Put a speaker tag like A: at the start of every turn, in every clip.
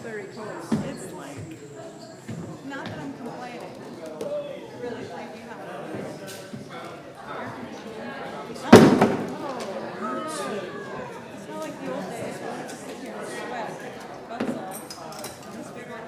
A: very cold.
B: It's like, not that I'm complaining. Really, like we have air conditioning. Oh, it's not like the old days where I had to sit here and sweat, butts off. Just figured.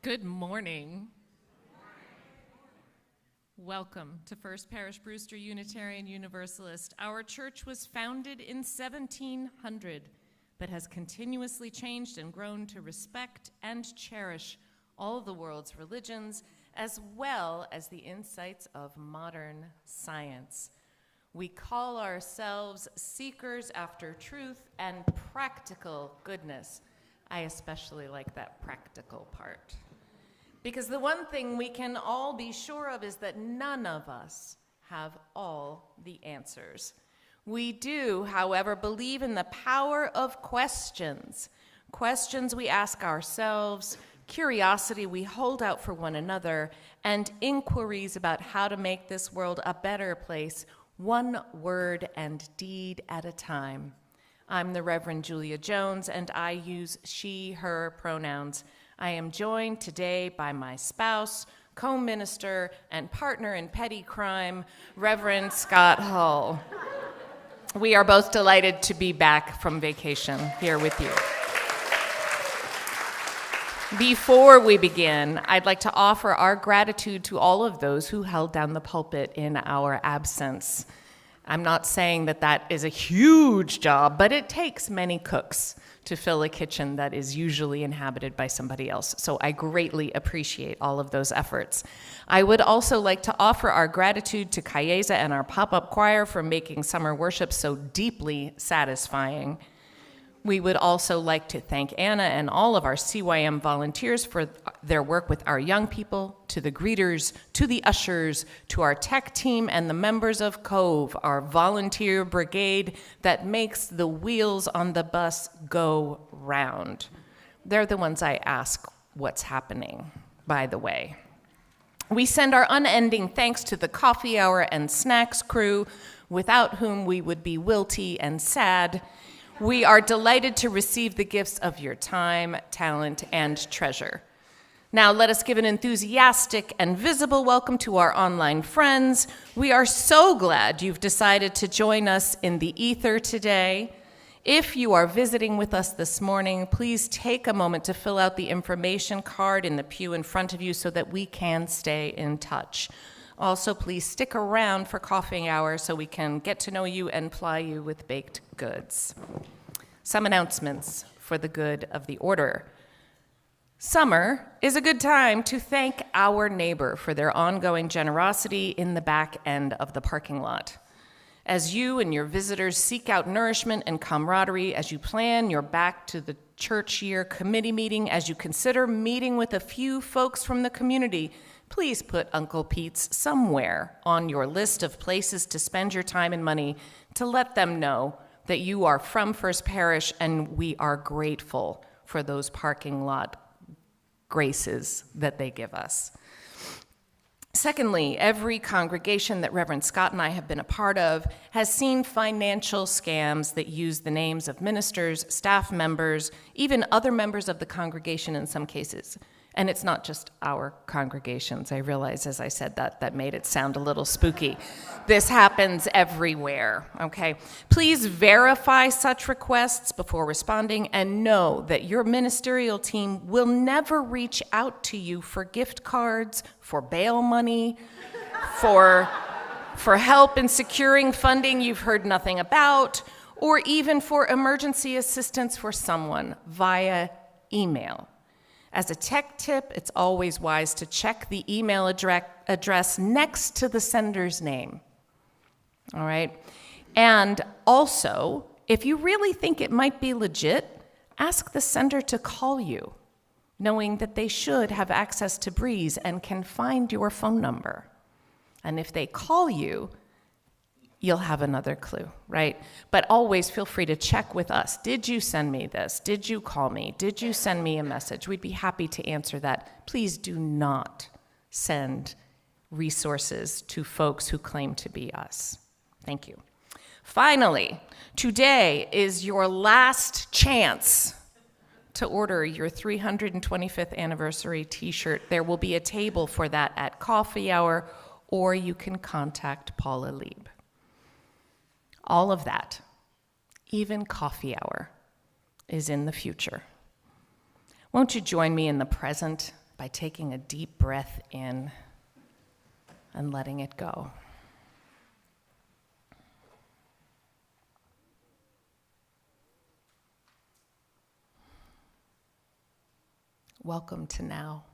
A: Good morning. Welcome to First Parish Brewster Unitarian Universalist. Our church was founded in 1700, but has continuously changed and grown to respect and cherish all of the world's religions, as well as the insights of modern science. We call ourselves seekers after truth and practical goodness. I especially like that practical part. Because the one thing we can all be sure of is that none of us have all the answers. We do, however, believe in the power of questions. Questions we ask ourselves, curiosity we hold out for one another, and inquiries about how to make this world a better place, one word and deed at a time. I'm the Reverend Julia Jones, and I use she, her pronouns. I am joined today by my spouse, co-minister, and partner in petty crime, Reverend Scott Hull. We are both delighted to be back from vacation here with you. Before we begin, I'd like to offer our gratitude to all of those who held down the pulpit in our absence. I'm not saying that that is a huge job, but it takes many cooks to fill a kitchen that is usually inhabited by somebody else. So I greatly appreciate all of those efforts. I would also like to offer our gratitude to Cayeza and our pop-up choir for making summer worship so deeply satisfying. We would also like to thank Anna and all of our CYM volunteers for their work with our young people, to the greeters, to the ushers, to our tech team, and the members of Cove, our volunteer brigade that makes the wheels on the bus go round. They're the ones I ask what's happening, by the way. We send our unending thanks to the coffee hour and snacks crew, without whom we would be wilty and sad. We are delighted to receive the gifts of your time, talent, and treasure. Now let us give an enthusiastic and visible welcome to our online friends. We are so glad you've decided to join us in the ether today. If you are visiting with us this morning, please take a moment to fill out the information card in the pew in front of you so that we can stay in touch. Also, please stick around for coffee hour so we can get to know you and ply you with baked goods. Some announcements for the good of the order. Summer is a good time to thank our neighbor for their ongoing generosity in the back end of the parking lot. As you and your visitors seek out nourishment and camaraderie, as you plan your back to the church year committee meeting, as you consider meeting with a few folks from the community, please put Uncle Pete's somewhere on your list of places to spend your time and money to let them know that you are from First Parish and we are grateful for those parking lot graces that they give us. Secondly, every congregation that Reverend Scott and I have been a part of has seen financial scams that use the names of ministers, staff members, even other members of the congregation in some cases. And it's not just our congregations. I realize as I said that made it sound a little spooky. This happens everywhere, okay? Please verify such requests before responding and know that your ministerial team will never reach out to you for gift cards, for bail money, for help in securing funding you've heard nothing about, or even for emergency assistance for someone via email. As a tech tip, it's always wise to check the email address next to the sender's name, all right? And also, if you really think it might be legit, ask the sender to call you, knowing that they should have access to Breeze and can find your phone number. And if they call you, you'll have another clue, right? But always feel free to check with us. Did you send me this? Did you call me? Did you send me a message? We'd be happy to answer that. Please do not send resources to folks who claim to be us. Thank you. Finally, today is your last chance to order your 325th anniversary t-shirt. There will be a table for that at coffee hour, or you can contact Paula Lieb. All of that, even coffee hour, is in the future. Won't you join me in the present by taking a deep breath in and letting it go. Welcome to now.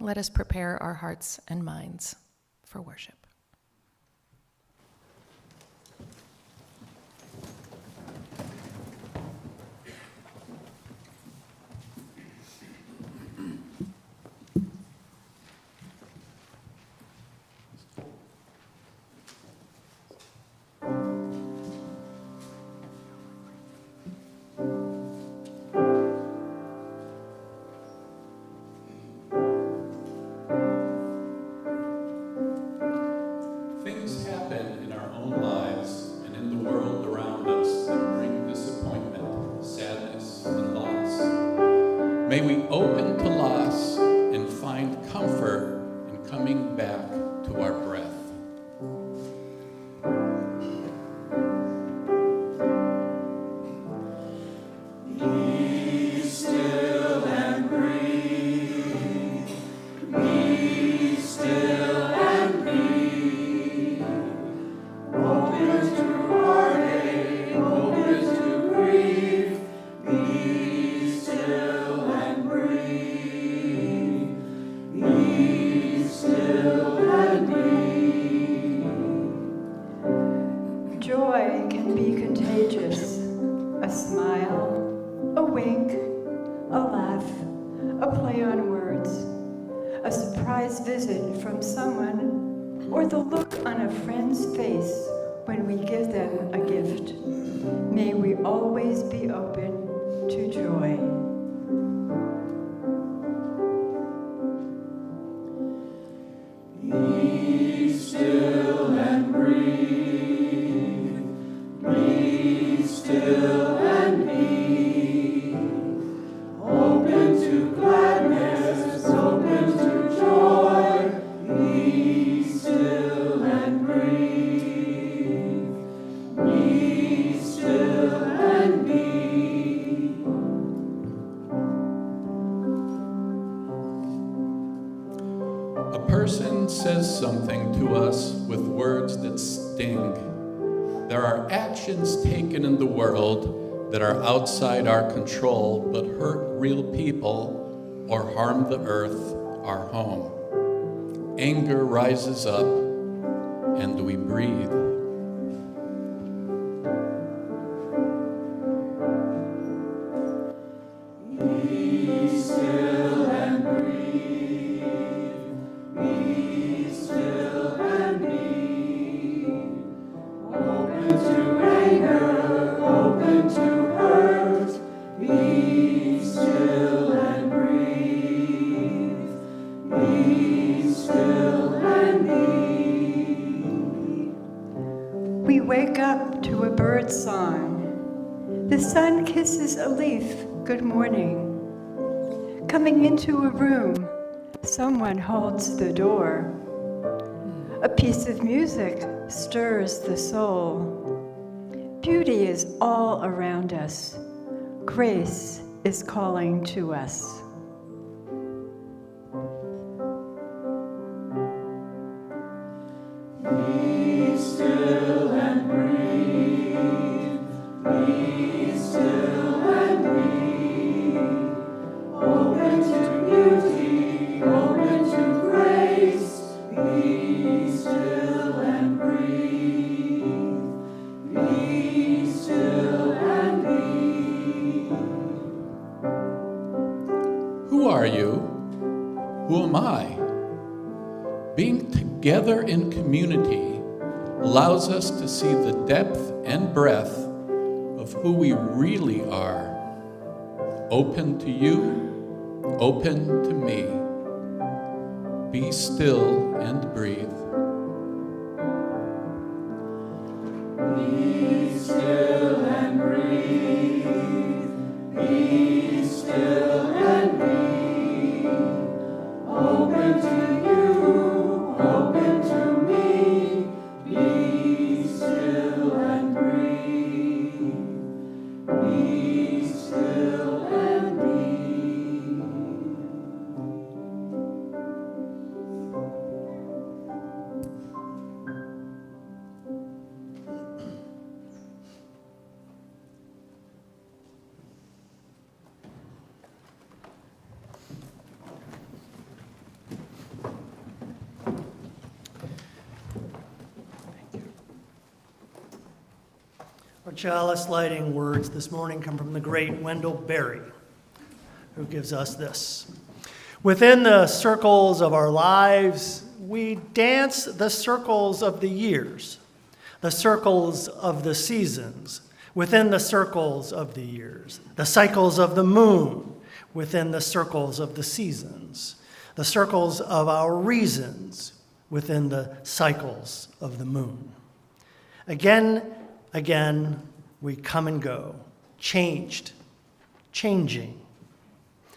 A: Let us prepare our hearts and minds for worship.
C: Things happen in our own lives and in the world around us that bring disappointment, sadness, and loss. May we open to loss and find comfort in coming back to our breath.
D: Joy can be contagious. A smile, a wink, a laugh, a play on words, a surprise visit from someone, or the look on a friend's face when we give them a gift. May we always be open to joy.
C: Be still and breathe. Be still and be. Open to gladness, open to joy. Be still and breathe. Be still and be. A person says something to us with words that sting. There are actions taken in the world that are outside our control but hurt real people or harm the earth, our home. Anger rises up and we breathe. Be still and breathe. Be still and be. Open to anger, open to hurt. Be still and breathe. Be still and be.
D: We wake up to a bird song. The sun kisses a leaf good morning. Coming into a room, someone holds the door. A piece of music stirs the soul. Beauty is all around us. Grace is calling to us.
C: Be still and breathe. Be still and be. Open to beauty, open to grace. Be still and breathe. Be still and be. Who are you? Who am I? Being together in community allows us to see the depth and breadth of who we really are. Open to you, open to me. Be still and breathe. Be still and breathe. Be still and be. Open to you, open to me. Be still and breathe. Be still and be.
E: Our chalice lighting words this morning come from the great Wendell Berry, who gives us this. Within the circles of our lives, we dance the circles of the years, the circles of the seasons, within the circles of the years, the cycles of the moon, within the circles of the seasons, the circles of our reasons, within the cycles of the moon. Again, we come and go, changed, changing.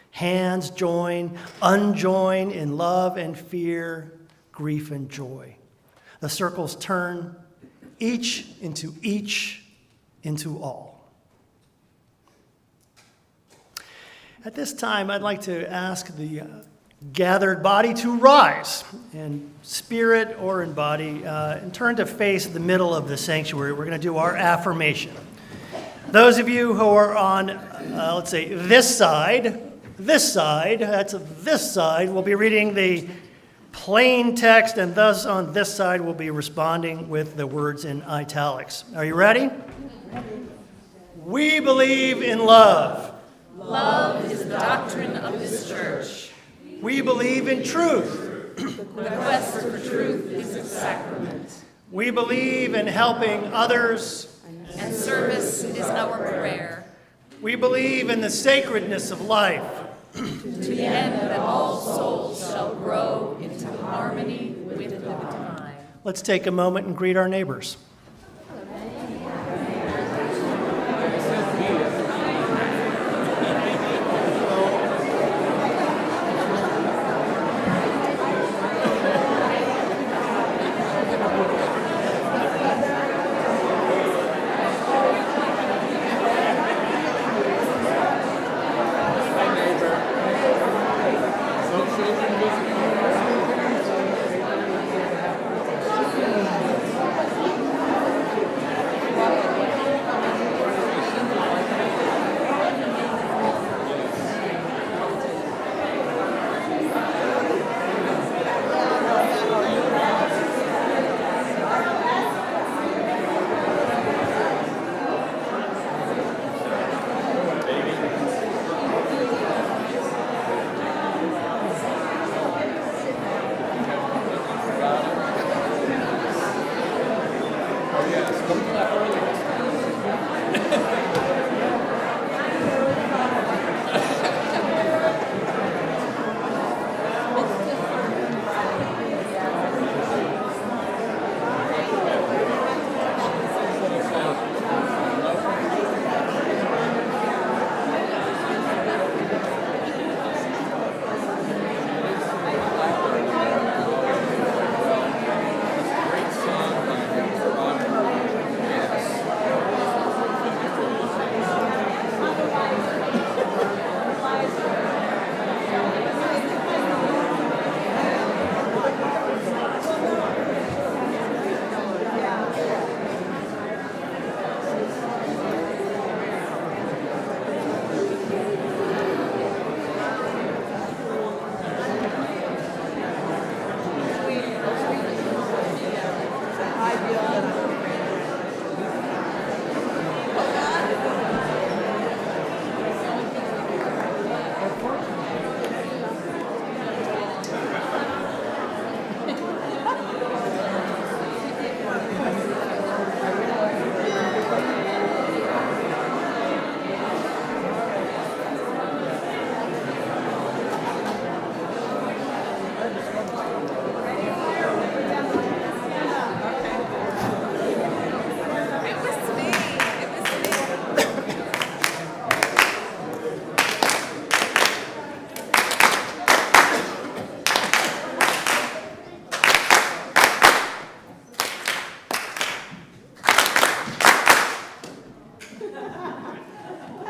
E: Hands join, unjoin in love and fear, grief and joy. The circles turn, each into all. At this time, I'd like to ask the gathered body to rise in spirit or in body and turn to face the middle of the sanctuary. We're going to do our affirmation. Those of you who are on, let's say, this side, will be reading the plain text, and thus on this side will be responding with the words in italics. Are you ready? We believe in love.
A: Love is the doctrine of this church.
E: We believe in truth.
A: The quest for truth is its sacrament.
E: We believe in helping others.
A: And service is our prayer.
E: We believe in the sacredness of life.
A: To the end that all souls shall grow into harmony with the divine.
E: Let's take a moment and greet our neighbors.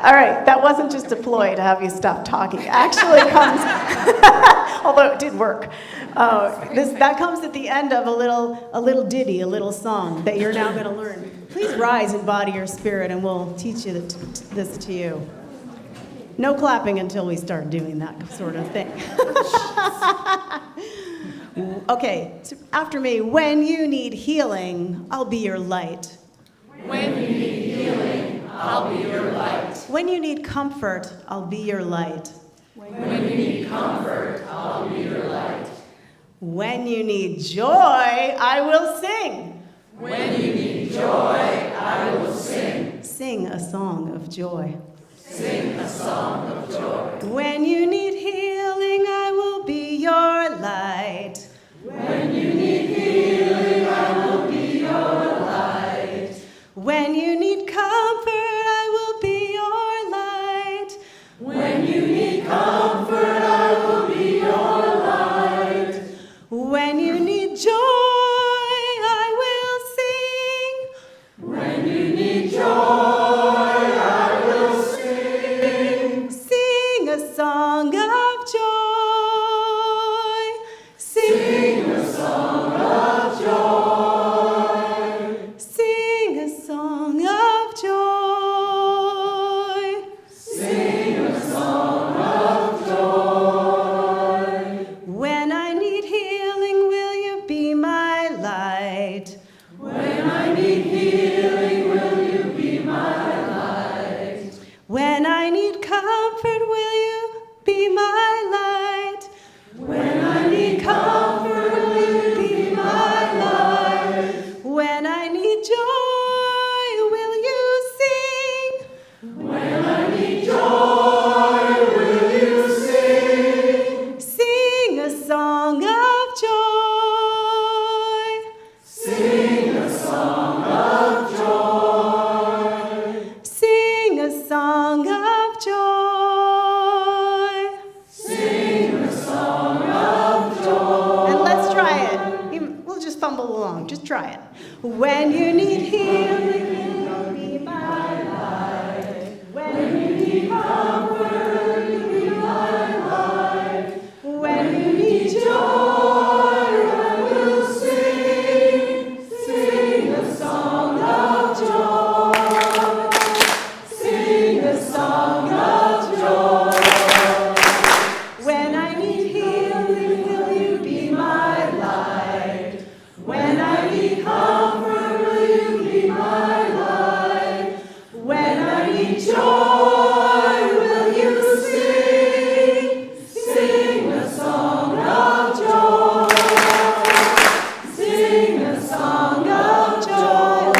F: All right, that wasn't just a ploy to have you stop talking. It actually comes, although it did work. That comes at the end of a little ditty, a little song that you're now going to learn. Please rise in body or spirit, and we'll teach you this to you. No clapping until we start doing that sort of thing. Okay, so after me. When you need healing, I'll be your light.
A: When you need healing,
F: I'll be your light. When you need comfort, I'll be your light. When you need comfort, I'll be your light. When you need joy, I will sing. When you need joy, I will sing. Sing a song of joy. Sing a song of joy. When you need healing, I will be your light. When you need healing, I will be your light. When you need comfort, I will be your light. When you need comfort, I will be your light. When you need joy, I will sing. When you need joy, I will sing. Sing a song of joy. Sing a song of joy. Sing a song of joy. Sing a song of joy. When I need healing, will you be my light? When I need healing, will you be my light? When I need comfort, will you be my light? When I need comfort, will you be my light? When I need joy, will you sing? When I need joy, will you sing? Sing a song of joy. Sing a song of joy. Sing a song of joy. Sing a song of joy. And let's try it. We'll just fumble along. Just try it. When you need healing, you'll be my light. When you need comfort, you'll be my light. When you need joy, I will sing. Sing a song of joy. Sing a song of joy. When I need healing, will you be my light? When I need comfort, will you be my light? When I need joy, will you sing? Sing a song of joy. Sing a song of joy.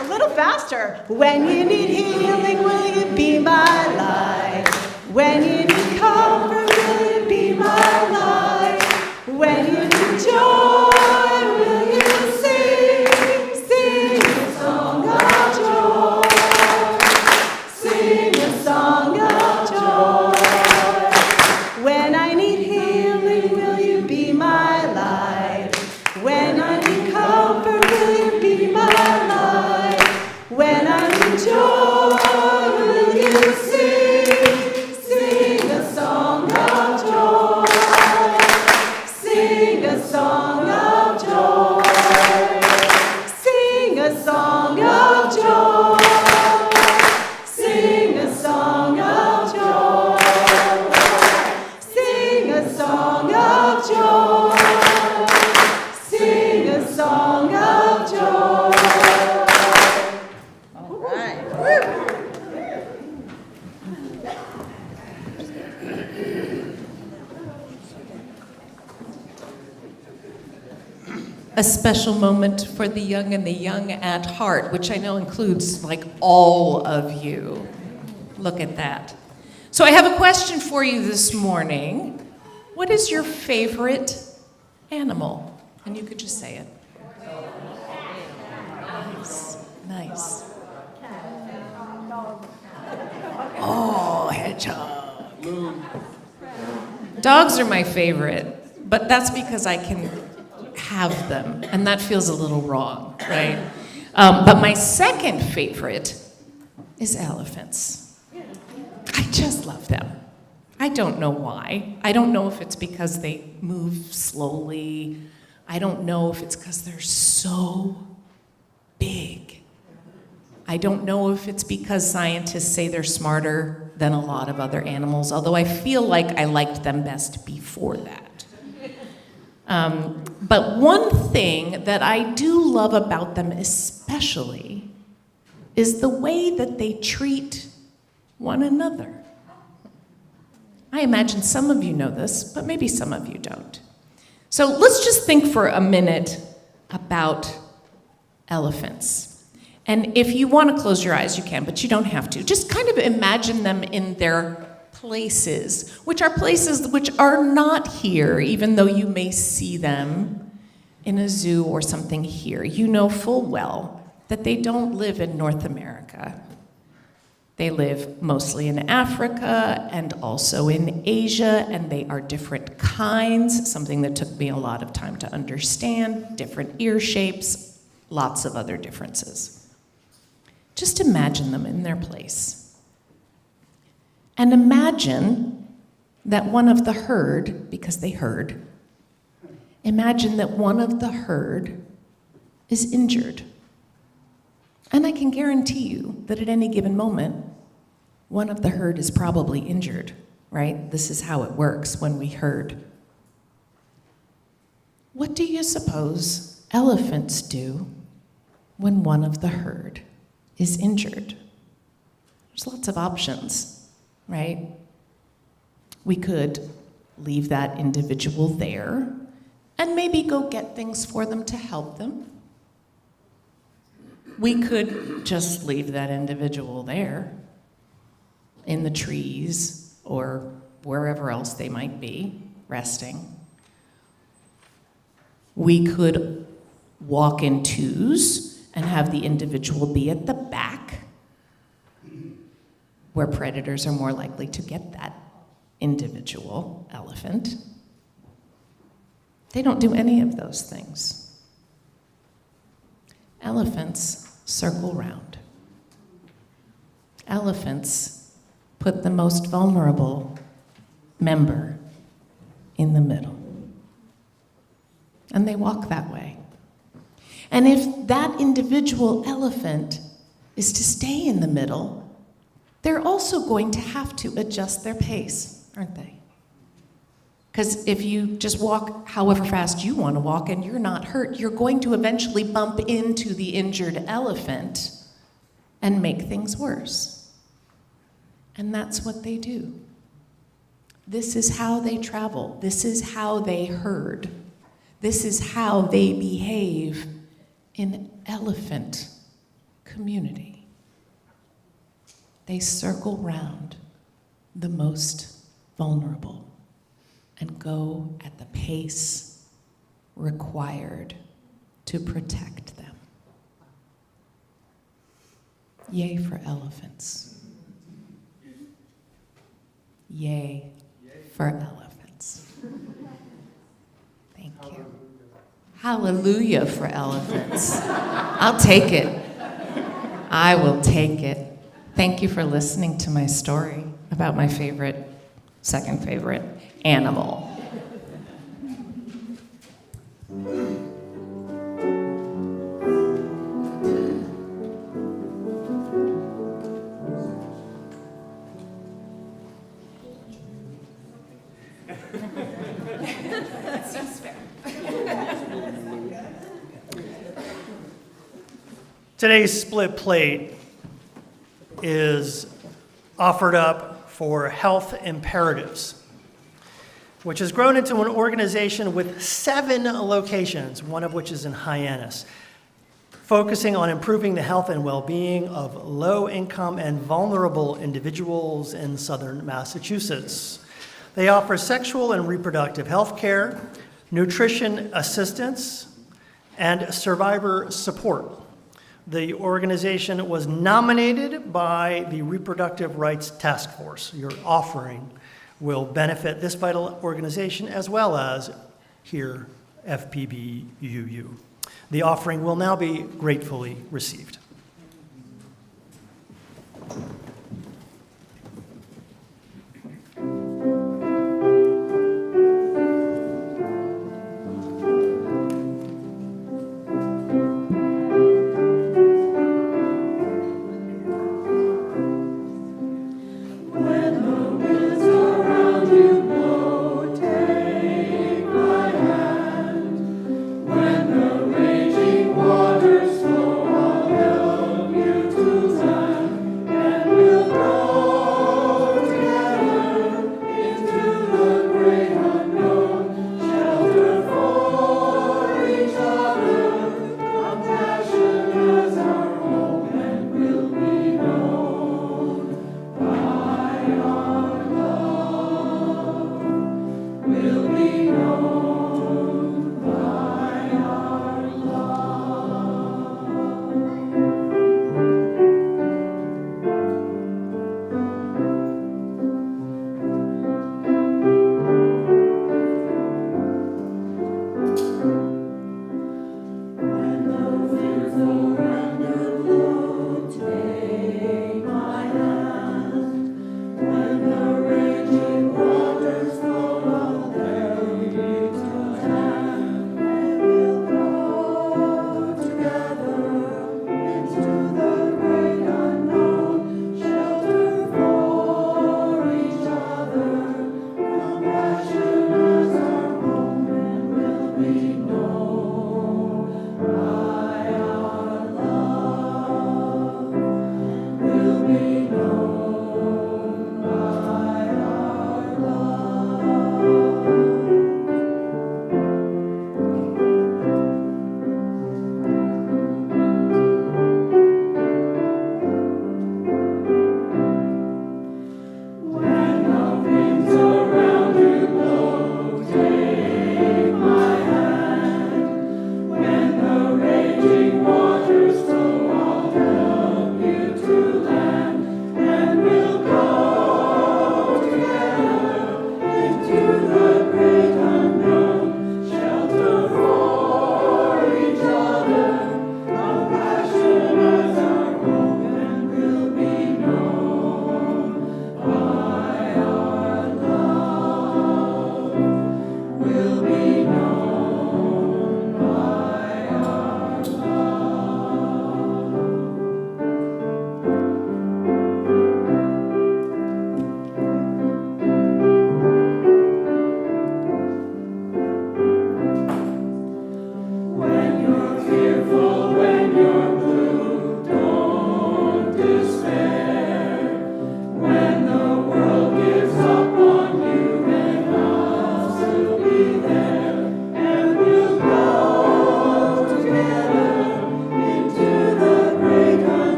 F: A little faster. When you need healing, will you be my light? When you need comfort, will you be my light? When you need joy, will you sing? Sing a song of joy. Sing a song of joy. When I need healing, will you be my light? When I need comfort, will you be my light? When I need joy, will you sing? Sing a song of joy. Sing a song of joy. Sing a song of joy. Sing a song of joy. Sing a song of joy. Sing a song of joy. All right.
A: A special moment for the young and the young at heart, which I know includes like all of you. Look at that. So I have a question for you this morning. What is your favorite animal? And you could just say it. Nice, nice. Oh, hedgehog. Dogs are my favorite, but that's because I can have them, and that feels a little wrong, right? But my second favorite is elephants. I just love them. I don't know why. I don't know if it's because they move slowly. I don't know if it's because they're so big. I don't know if it's because scientists say they're smarter than a lot of other animals, although I feel like I liked them best before that. But one thing that I do love about them especially is the way that they treat one another. I imagine some of you know this, but maybe some of you don't. So let's just think for a minute about elephants. And if you want to close your eyes, you can, but you don't have to. Just kind of imagine them in their places, which are not here, even though you may see them in a zoo or something here. You know full well that they don't live in North America. They live mostly in Africa and also in Asia, and they are different kinds, something that took me a lot of time to understand, different ear shapes, lots of other differences. Just imagine them in their place. And imagine that one of the herd, because they herd, imagine that one of the herd is injured. And I can guarantee you that at any given moment, one of the herd is probably injured, right? This is how it works when we herd. What do you suppose elephants do when one of the herd is injured? There's lots of options, right? We could leave that individual there and maybe go get things for them to help them. We could just leave that individual there in the trees or wherever else they might be, resting. We could walk in twos and have the individual be at the back, where predators are more likely to get that individual elephant. They don't do any of those things. Elephants circle round. Elephants put the most vulnerable member in the middle. And they walk that way. And if that individual elephant is to stay in the middle, they're also going to have to adjust their pace, aren't they? Because if you just walk however fast you want to walk and you're not hurt, you're going to eventually bump into the injured elephant and make things worse. And that's what they do. This is how they travel. This is how they herd. This is how they behave in elephant community. They circle round the most vulnerable and go at the pace required to protect them. Yay for elephants. Yay for elephants. Thank you. Hallelujah for elephants. I'll take it. I will take it. Thank you for listening to my story about my second favorite animal.
E: Today's split plate is offered up for Health Imperatives, which has grown into an organization with 7 locations, one of which is in Hyannis, focusing on improving the health and well-being of low-income and vulnerable individuals in southern Massachusetts. They offer sexual and reproductive health care, nutrition assistance, and survivor support. The organization was nominated by the Reproductive Rights Task Force. Your offering will benefit this vital organization as well as here, FPBUU. The offering will now be gratefully received.
G: When the raging waters flow, I'll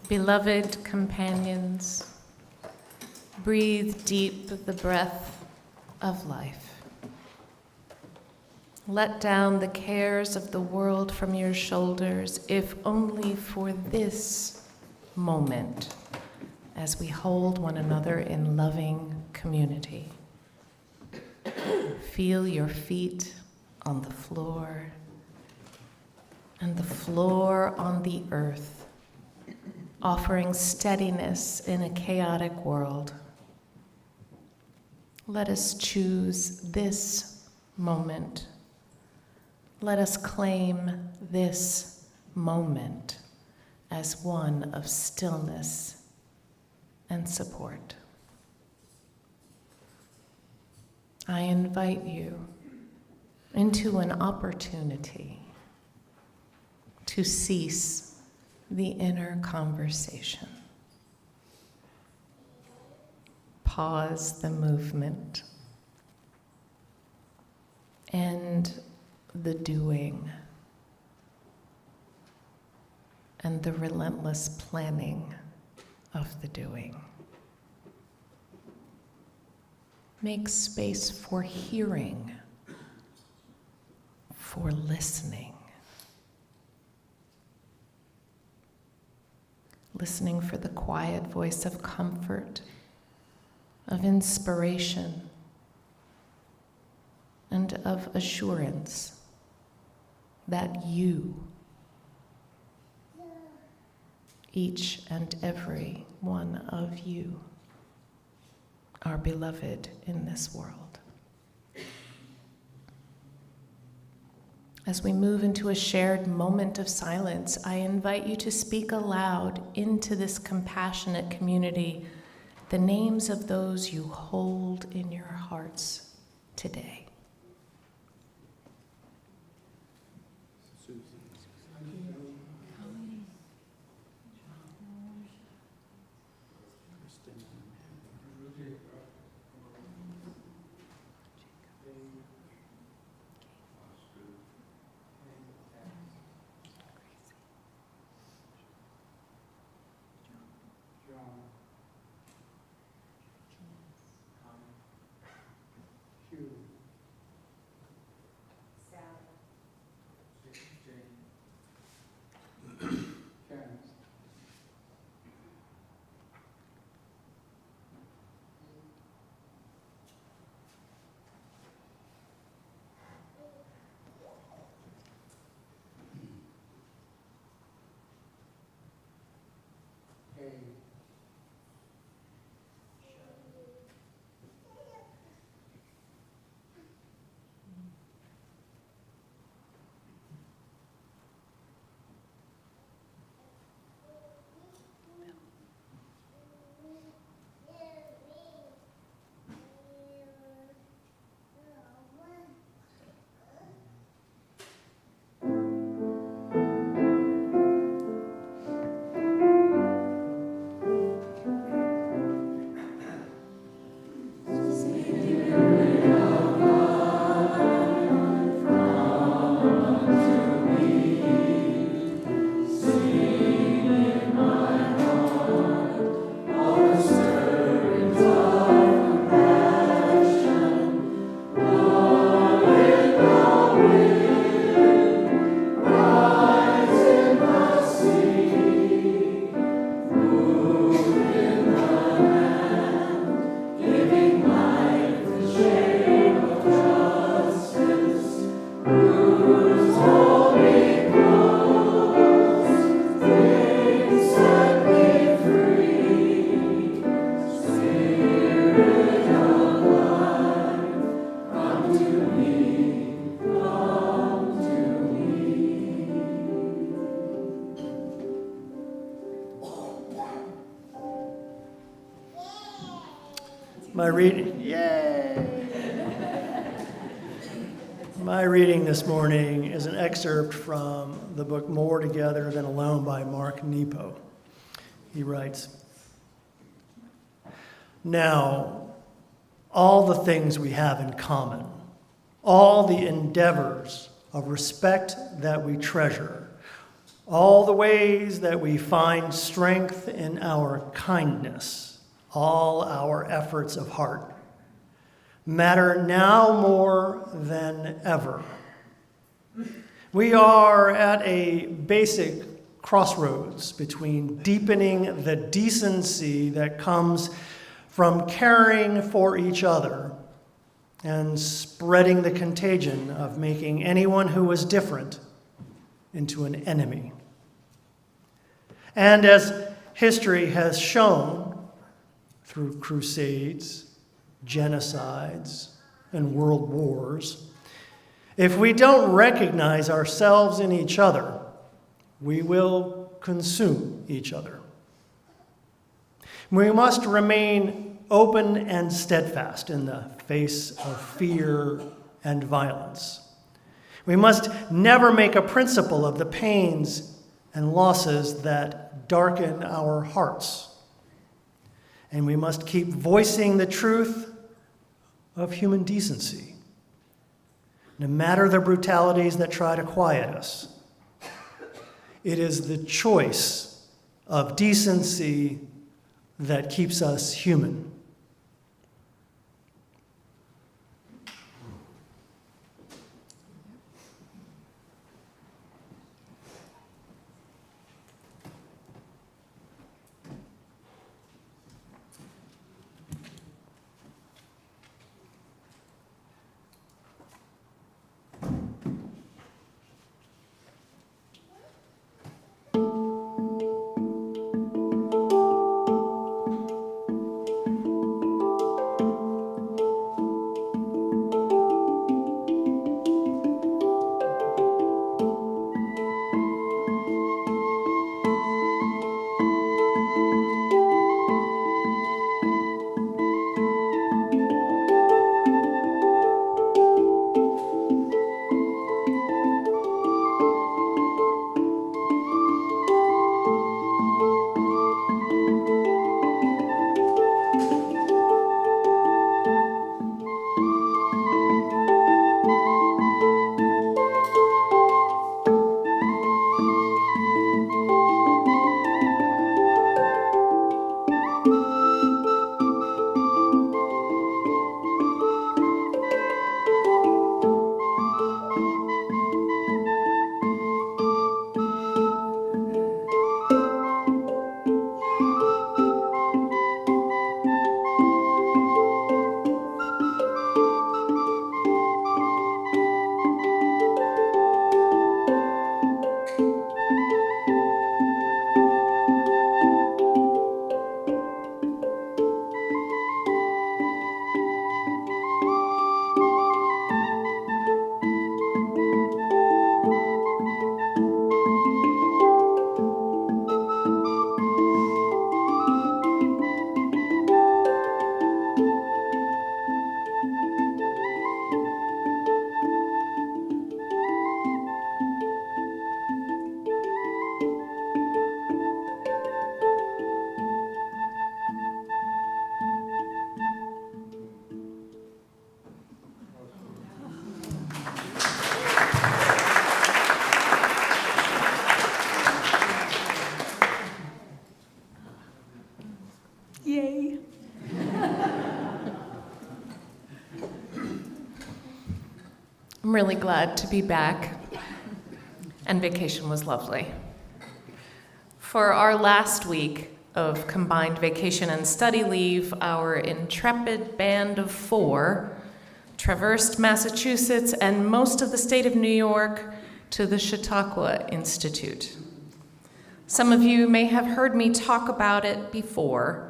A: Beloved companions, breathe deep the breath of life. Let down the cares of the world from your shoulders, if only for this moment, as we hold one another in loving community. Feel your feet on the floor and the floor on the earth, offering steadiness in a chaotic world. Let us choose this moment. Let us claim this moment as one of stillness and support. I invite you into an opportunity to cease the inner conversation. Pause the movement. End the doing and the relentless planning of the doing. Make space for hearing, for listening. Listening for the quiet voice of comfort, of inspiration, and of assurance that you, each and every one of you, are beloved in this world. As we move into a shared moment of silence, I invite you to speak aloud into this compassionate community the names of those you hold in your hearts today.
E: My reading this morning is an excerpt from the book More Together Than Alone by Mark Nepo. He writes, "Now, all the things we have in common, all the endeavors of respect that we treasure, all the ways that we find strength in our kindness, all our efforts of heart, matter now more than ever. We are at a basic crossroads between deepening the decency that comes from caring for each other and spreading the contagion of making anyone who is different into an enemy. And as history has shown through crusades, genocides, and world wars, if we don't recognize ourselves in each other, we will consume each other. We must remain open and steadfast in the face of fear and violence. We must never make a principle of the pains and losses that darken our hearts. And we must keep voicing the truth of human decency, no matter the brutalities that try to quiet us. It is the choice of decency that keeps us human.
F: Yay.
A: I'm really glad to be back, and vacation was lovely. For our last week of combined vacation and study leave, our intrepid band of 4 traversed Massachusetts and most of the state of New York to the Chautauqua Institute. Some of you may have heard me talk about it before,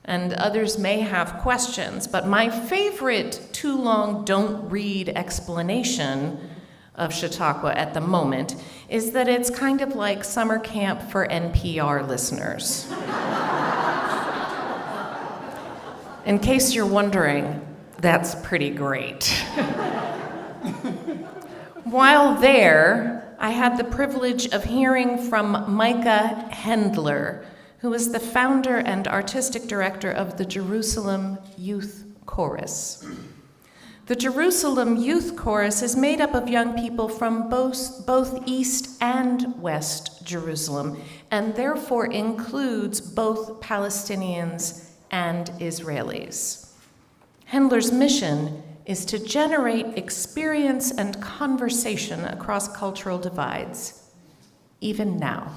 A: and others may have questions, but my favorite too long don't read explanation of Chautauqua at the moment is that it's kind of like summer camp for NPR listeners. In case you're wondering, that's pretty great. While there, I had the privilege of hearing from Micah Hendler, who is the founder and artistic director of the Jerusalem Youth Chorus. The Jerusalem Youth Chorus is made up of young people from both East and West Jerusalem, and therefore includes both Palestinians and Israelis. Hendler's mission is to generate experience and conversation across cultural divides, even now.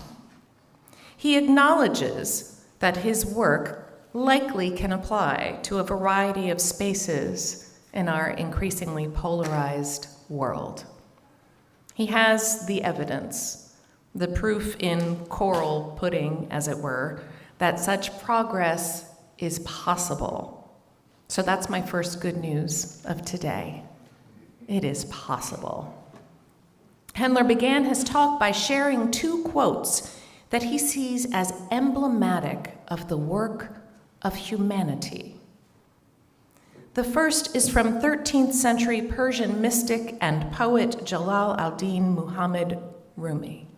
A: He acknowledges that his work likely can apply to a variety of spaces in our increasingly polarized world. He has the evidence, the proof in coral pudding, as it were, that such progress is possible. So that's my first good news of today. It is possible. Hendler began his talk by sharing two quotes that he sees as emblematic of the work of humanity. The first is from 13th century Persian mystic and poet Jalal ad-Din Muhammad Rumi.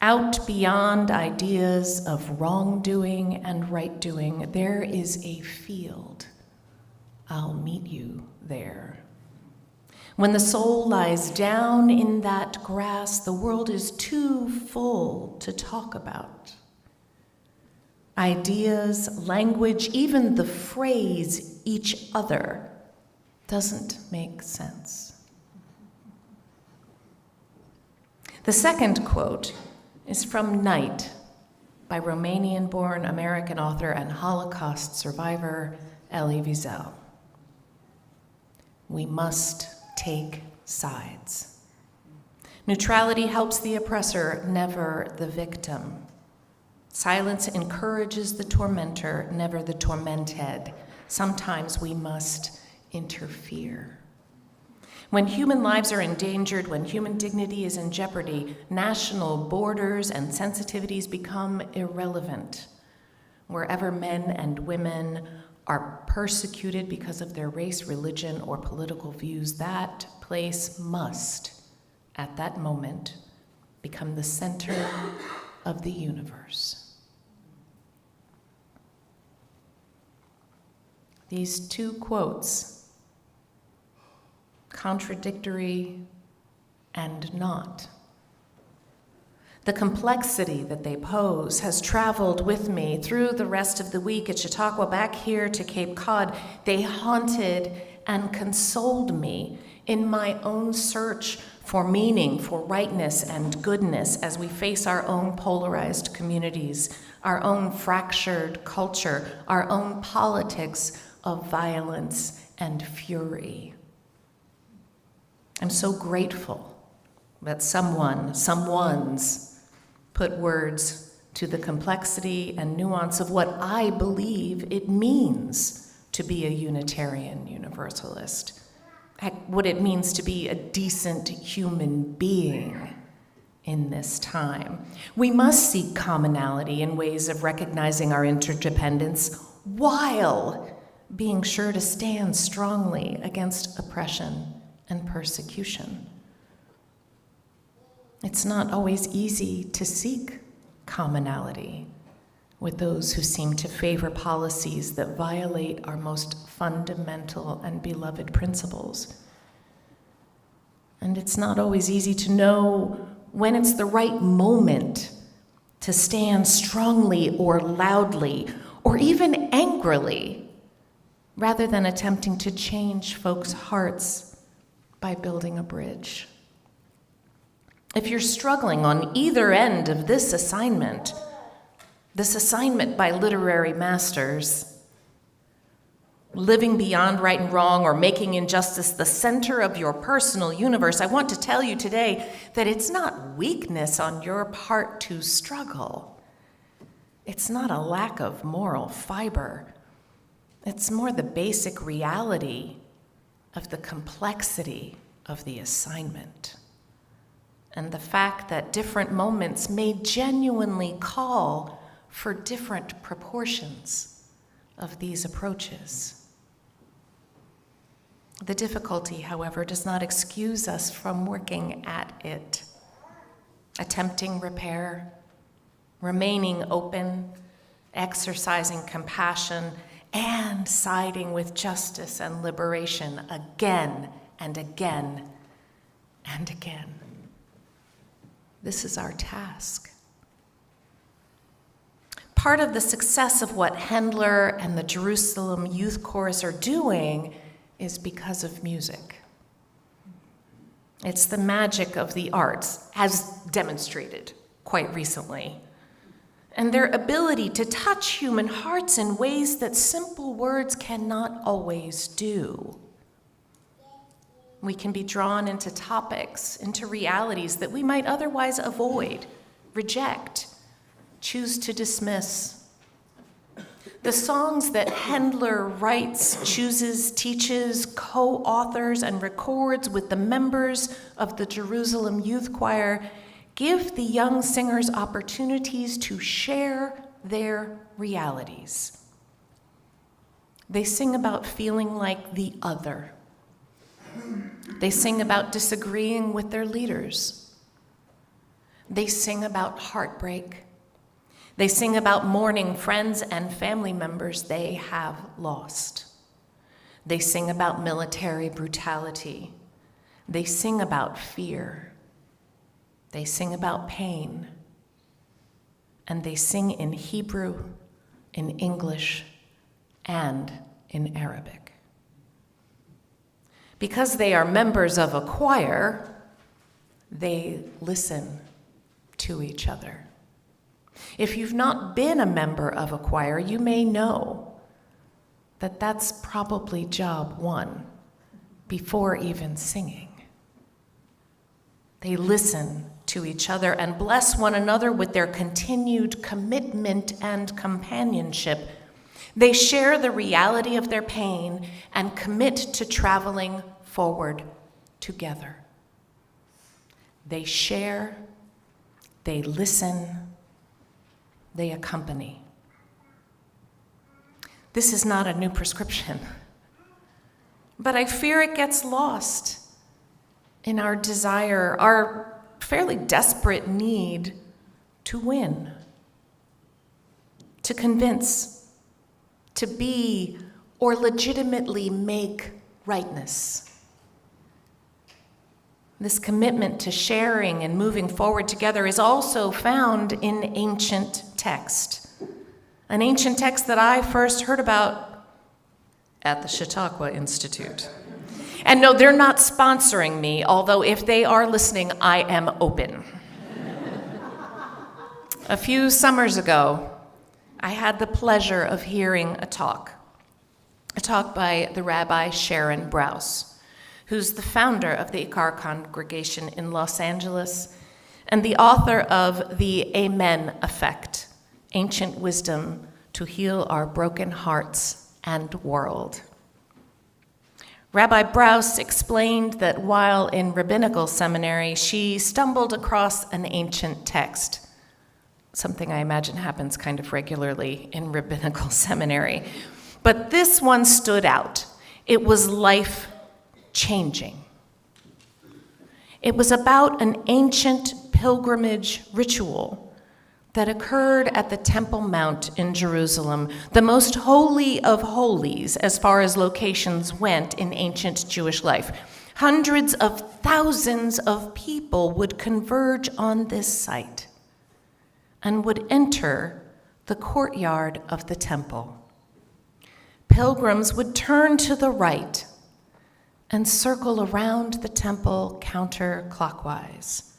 A: Out beyond ideas of wrongdoing and right-doing, there is a field. I'll meet you there. When the soul lies down in that grass, the world is too full to talk about. Ideas, language, even the phrase each other doesn't make sense. The second quote is from Night by Romanian-born American author and Holocaust survivor Elie Wiesel. We must take sides. Neutrality helps the oppressor, never the victim. Silence encourages the tormentor, never the tormented. Sometimes we must interfere. When human lives are endangered, when human dignity is in jeopardy, national borders and sensitivities become irrelevant. Wherever men and women are persecuted because of their race, religion, or political views, that place must, at that moment, become the center of the universe. These two quotes, contradictory and not. The complexity that they pose has traveled with me through the rest of the week at Chautauqua, back here to Cape Cod. They haunted and consoled me in my own search for meaning, for rightness and goodness as we face our own polarized communities, our own fractured culture, our own politics of violence and fury. I'm so grateful that someone's put words to the complexity and nuance of what I believe it means to be a Unitarian Universalist, what it means to be a decent human being in this time. We must seek commonality in ways of recognizing our interdependence while being sure to stand strongly against oppression and persecution. It's not always easy to seek commonality with those who seem to favor policies that violate our most fundamental and beloved principles. And it's not always easy to know when it's the right moment to stand strongly or loudly or even angrily, rather than attempting to change folks' hearts by building a bridge. If you're struggling on either end of this assignment by literary masters, living beyond right and wrong or making injustice the center of your personal universe, I want to tell you today that it's not weakness on your part to struggle. It's not a lack of moral fiber. It's more the basic reality of the complexity of the assignment and the fact that different moments may genuinely call for different proportions of these approaches. The difficulty, however, does not excuse us from working at it, attempting repair, remaining open, exercising compassion, and siding with justice and liberation again and again and again. This is our task. Part of the success of what Handler and the Jerusalem Youth Chorus are doing is because of music. It's the magic of the arts, as demonstrated quite recently, and their ability to touch human hearts in ways that simple words cannot always do. We can be drawn into topics, into realities that we might otherwise avoid, reject, choose to dismiss. The songs that Handler writes, chooses, teaches, co-authors, and records with the members of the Jerusalem Youth Choir give the young singers opportunities to share their realities. They sing about feeling like the other. They sing about disagreeing with their leaders. They sing about heartbreak. They sing about mourning friends and family members they have lost. They sing about military brutality. They sing about fear. They sing about pain. And they sing in Hebrew, in English, and in Arabic. Because they are members of a choir, they listen to each other. If you've not been a member of a choir, you may know that that's probably job one before even singing. They listen to each other and bless one another with their continued commitment and companionship. They share the reality of their pain and commit to traveling forward together. They share, they listen, they accompany. This is not a new prescription, but I fear it gets lost in our desire, our fairly desperate need to win, to convince, to be, or legitimately make rightness. This commitment to sharing and moving forward together is also found in ancient text. An ancient text that I first heard about at the Chautauqua Institute. And no, they're not sponsoring me, although if they are listening, I am open. A few summers ago, I had the pleasure of hearing a talk by the Rabbi Sharon Brous, who's the founder of the Ikar congregation in Los Angeles and the author of The Amen Effect, Ancient Wisdom to Heal Our Broken Hearts and World. Rabbi Brous explained that while in rabbinical seminary, she stumbled across an ancient text, something I imagine happens kind of regularly in rabbinical seminary. But this one stood out. It was life-changing. It was about an ancient pilgrimage ritual that occurred at the Temple Mount in Jerusalem, the most holy of holies as far as locations went in ancient Jewish life. Hundreds of thousands of people would converge on this site and would enter the courtyard of the temple. Pilgrims would turn to the right and circle around the temple counterclockwise,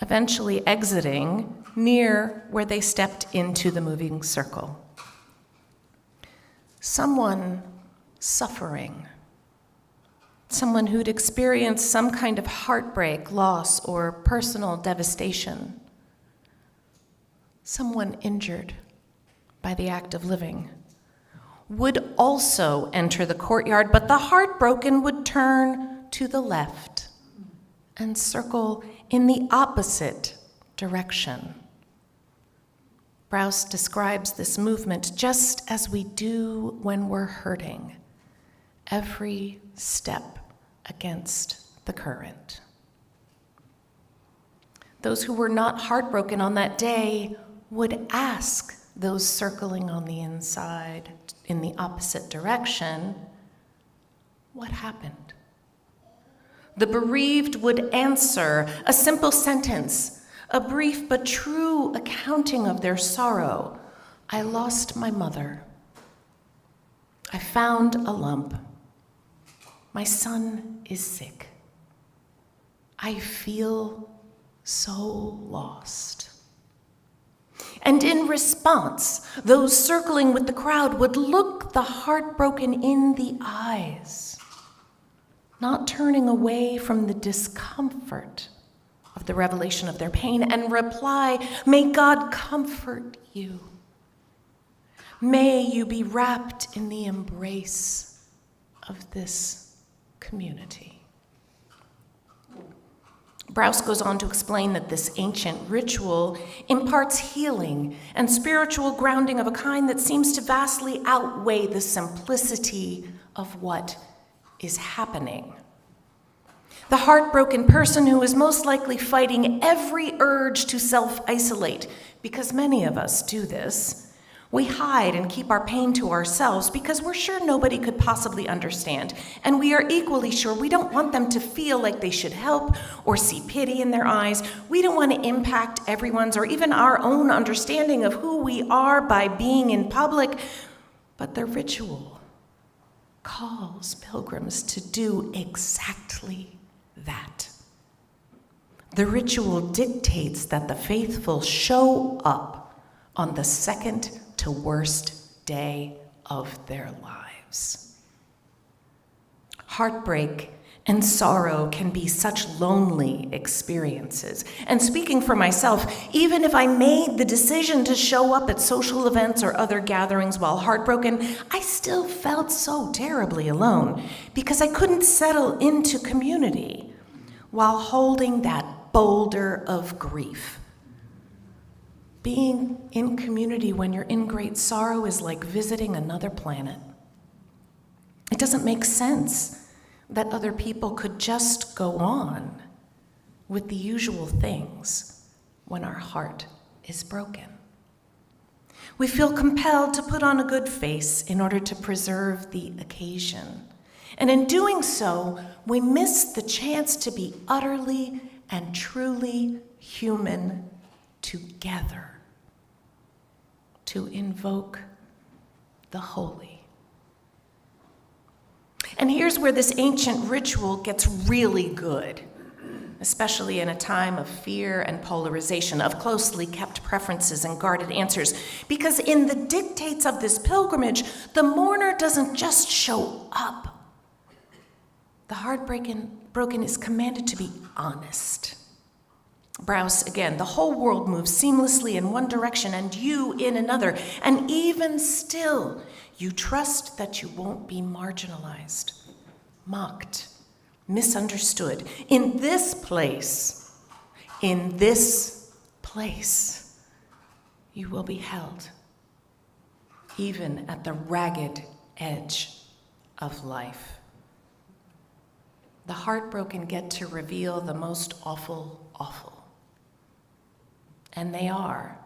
A: eventually exiting near where they stepped into the moving circle. Someone suffering, someone who'd experienced some kind of heartbreak, loss, or personal devastation, someone injured by the act of living, would also enter the courtyard, but the heartbroken would turn to the left and circle in the opposite direction. Brous describes this movement just as we do when we're hurting, every step against the current. Those who were not heartbroken on that day would ask those circling on the inside in the opposite direction, what happened? The bereaved would answer a simple sentence, a brief but true accounting of their sorrow. I lost my mother. I found a lump. My son is sick. I feel so lost. And in response, those circling with the crowd would look the heartbroken in the eyes, not turning away from the discomfort of the revelation of their pain, and reply, may God comfort you. May you be wrapped in the embrace of this community. Brous goes on to explain that this ancient ritual imparts healing and spiritual grounding of a kind that seems to vastly outweigh the simplicity of what is happening. The heartbroken person who is most likely fighting every urge to self-isolate, because many of us do this. We hide and keep our pain to ourselves because we're sure nobody could possibly understand, and we are equally sure we don't want them to feel like they should help or see pity in their eyes. We don't want to impact everyone's or even our own understanding of who we are by being in public, but the ritual calls pilgrims to do exactly that. The ritual dictates that the faithful show up on the second to worst day of their lives. Heartbreak and sorrow can be such lonely experiences. And speaking for myself, even if I made the decision to show up at social events or other gatherings while heartbroken, I still felt so terribly alone because I couldn't settle into community while holding that boulder of grief. Being in community when you're in great sorrow is like visiting another planet. It doesn't make sense that other people could just go on with the usual things when our heart is broken. We feel compelled to put on a good face in order to preserve the occasion. And in doing so, we miss the chance to be utterly and truly human together, to invoke the holy. And here's where this ancient ritual gets really good, especially in a time of fear and polarization, of closely kept preferences and guarded answers. Because in the dictates of this pilgrimage, the mourner doesn't just show up. The heartbroken is commanded to be honest. Brous, again, the whole world moves seamlessly in one direction and you in another. And even still, you trust that you won't be marginalized, mocked, misunderstood. In this place, you will be held, even at the ragged edge of life. The heartbroken get to reveal the most awful. And they are,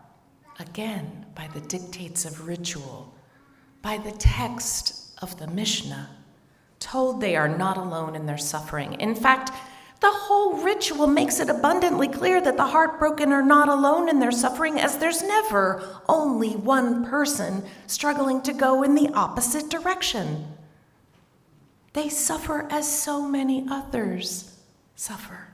A: again, by the dictates of ritual, by the text of the Mishnah, told they are not alone in their suffering. In fact, the whole ritual makes it abundantly clear that the heartbroken are not alone in their suffering, as there's never only one person struggling to go in the opposite direction. They suffer as so many others suffer.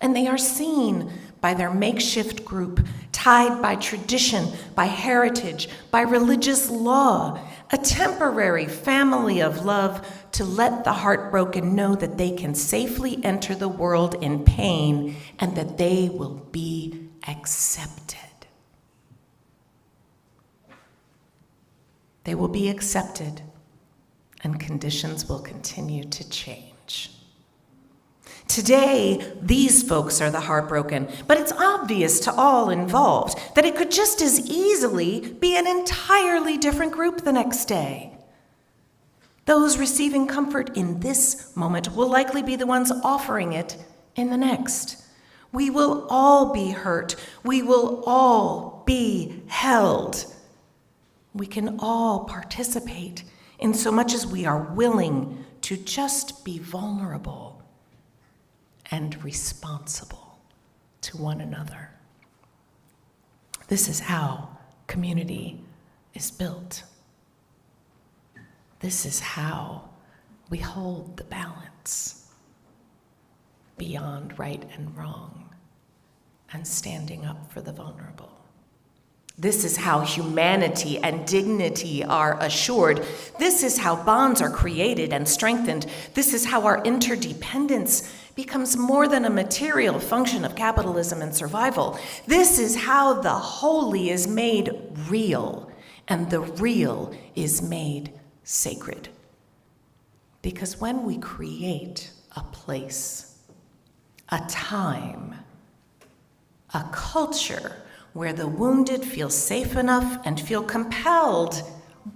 A: And they are seen by their makeshift group, tied by tradition, by heritage, by religious law, a temporary family of love to let the heartbroken know that they can safely enter the world in pain and that they will be accepted. They will be accepted, and conditions will continue to change. Today, these folks are the heartbroken, but it's obvious to all involved that it could just as easily be an entirely different group the next day. Those receiving comfort in this moment will likely be the ones offering it in the next. We will all be hurt. We will all be held. We can all participate in so much as we are willing to just be vulnerable and responsible to one another. This is how community is built. This is how we hold the balance beyond right and wrong and standing up for the vulnerable. This is how humanity and dignity are assured. This is how bonds are created and strengthened. This is how our interdependence becomes more than a material function of capitalism and survival. This is how the holy is made real and the real is made sacred. Because when we create a place, a time, a culture where the wounded feel safe enough and feel compelled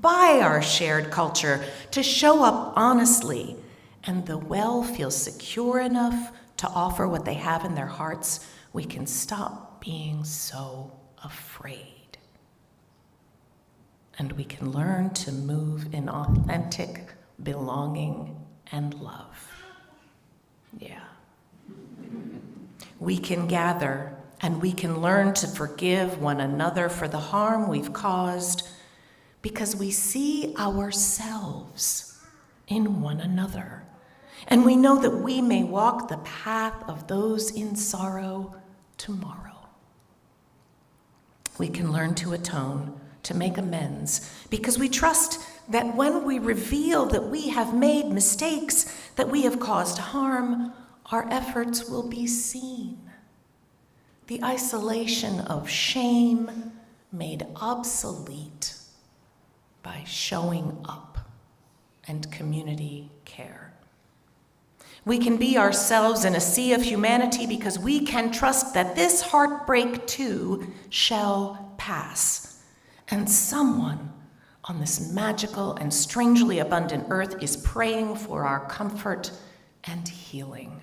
A: by our shared culture to show up honestly, and the well feels secure enough to offer what they have in their hearts, we can stop being so afraid. And we can learn to move in authentic belonging and love. Yeah. We can gather and we can learn to forgive one another for the harm we've caused because we see ourselves in one another. And we know that we may walk the path of those in sorrow tomorrow. We can learn to atone, to make amends, because we trust that when we reveal that we have made mistakes, that we have caused harm, our efforts will be seen. The isolation of shame made obsolete by showing up and community care. We can be ourselves in a sea of humanity because we can trust that this heartbreak too shall pass. And someone on this magical and strangely abundant earth is praying for our comfort and healing.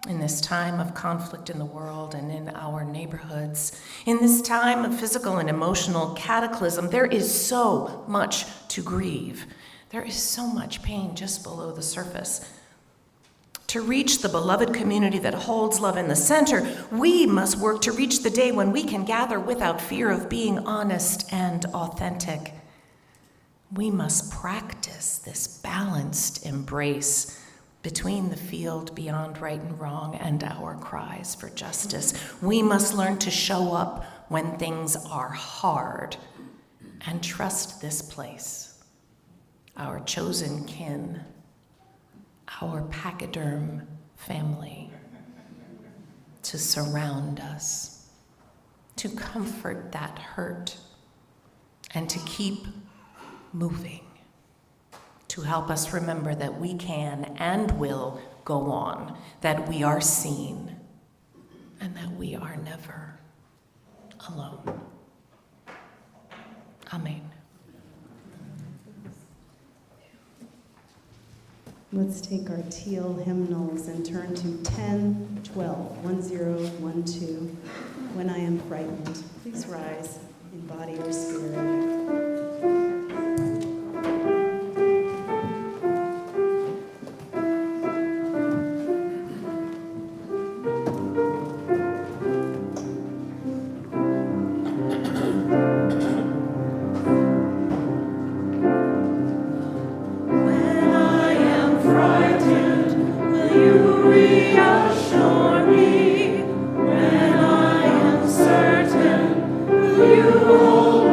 A: In this time of conflict in the world and in our neighborhoods, in this time of physical and emotional cataclysm, there is so much to grieve. There is so much pain just below the surface. To reach the beloved community that holds love in the center, we must work to reach the day when we can gather without fear of being honest and authentic. We must practice this balanced embrace between the field beyond right and wrong and our cries for justice. We must learn to show up when things are hard and trust this place, our chosen kin, our pachyderm family, to surround us, to comfort that hurt, and to keep moving, to help us remember that we can and will go on, that we are seen, and that we are never alone. Amen.
F: Let's take our teal hymnals and turn to 1012, 1012. When I am frightened, please rise in body or spirit.
G: You hold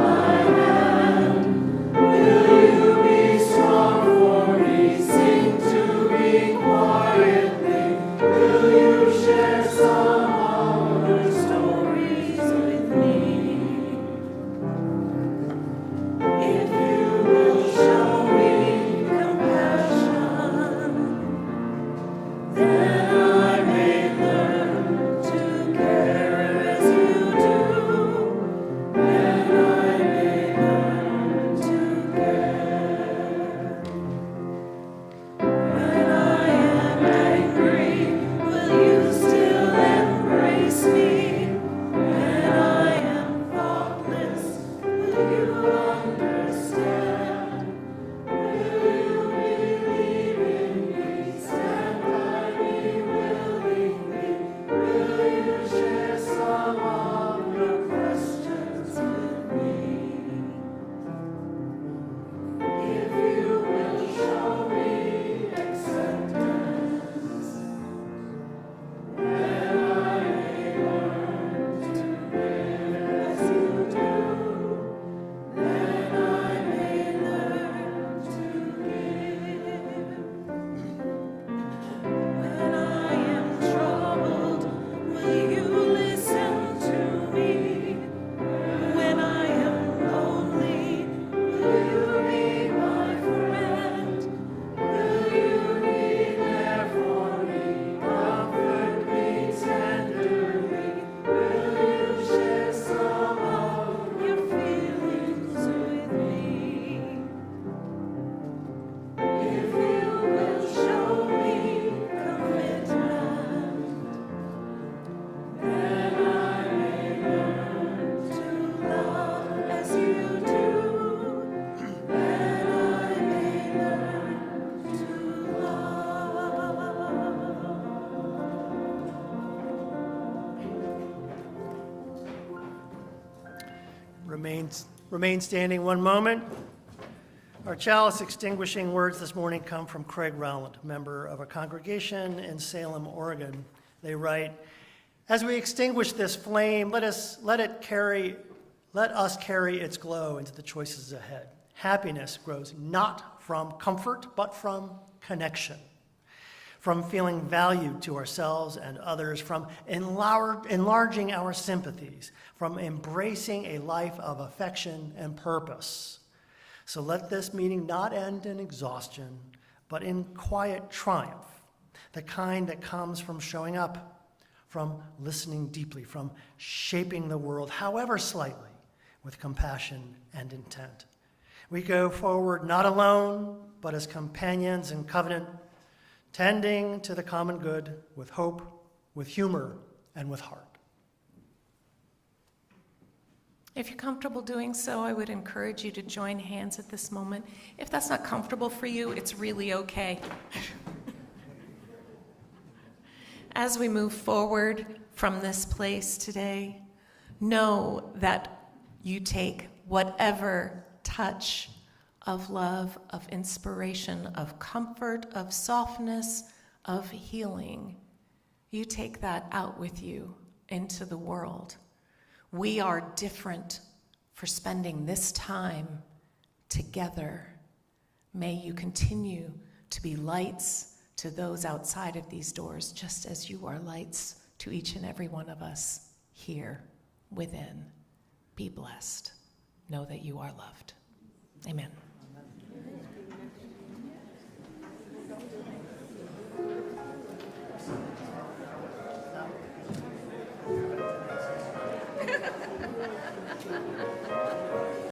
E: Remain standing one moment. Our chalice extinguishing words this morning come from Craig Rowland, member of a congregation in Salem, Oregon. They write, "As we extinguish this flame, let us carry its glow into the choices ahead. Happiness grows not from comfort, but from connection, from feeling valued to ourselves and others, from enlarging our sympathies, from embracing a life of affection and purpose. So let this meeting not end in exhaustion, but in quiet triumph, the kind that comes from showing up, from listening deeply, from shaping the world, however slightly, with compassion and intent. We go forward not alone, but as companions in covenant, tending to the common good with hope, with humor, and with heart."
A: If you're comfortable doing so, I would encourage you to join hands at this moment. If that's not comfortable for you, it's really okay. As we move forward from this place today, know that you take whatever touch of love, of inspiration, of comfort, of softness, of healing, you take that out with you into the world. We are different for spending this time together. May you continue to be lights to those outside of these doors, just as you are lights to each and every one of us here within. Be blessed. Know that you are loved. Amen.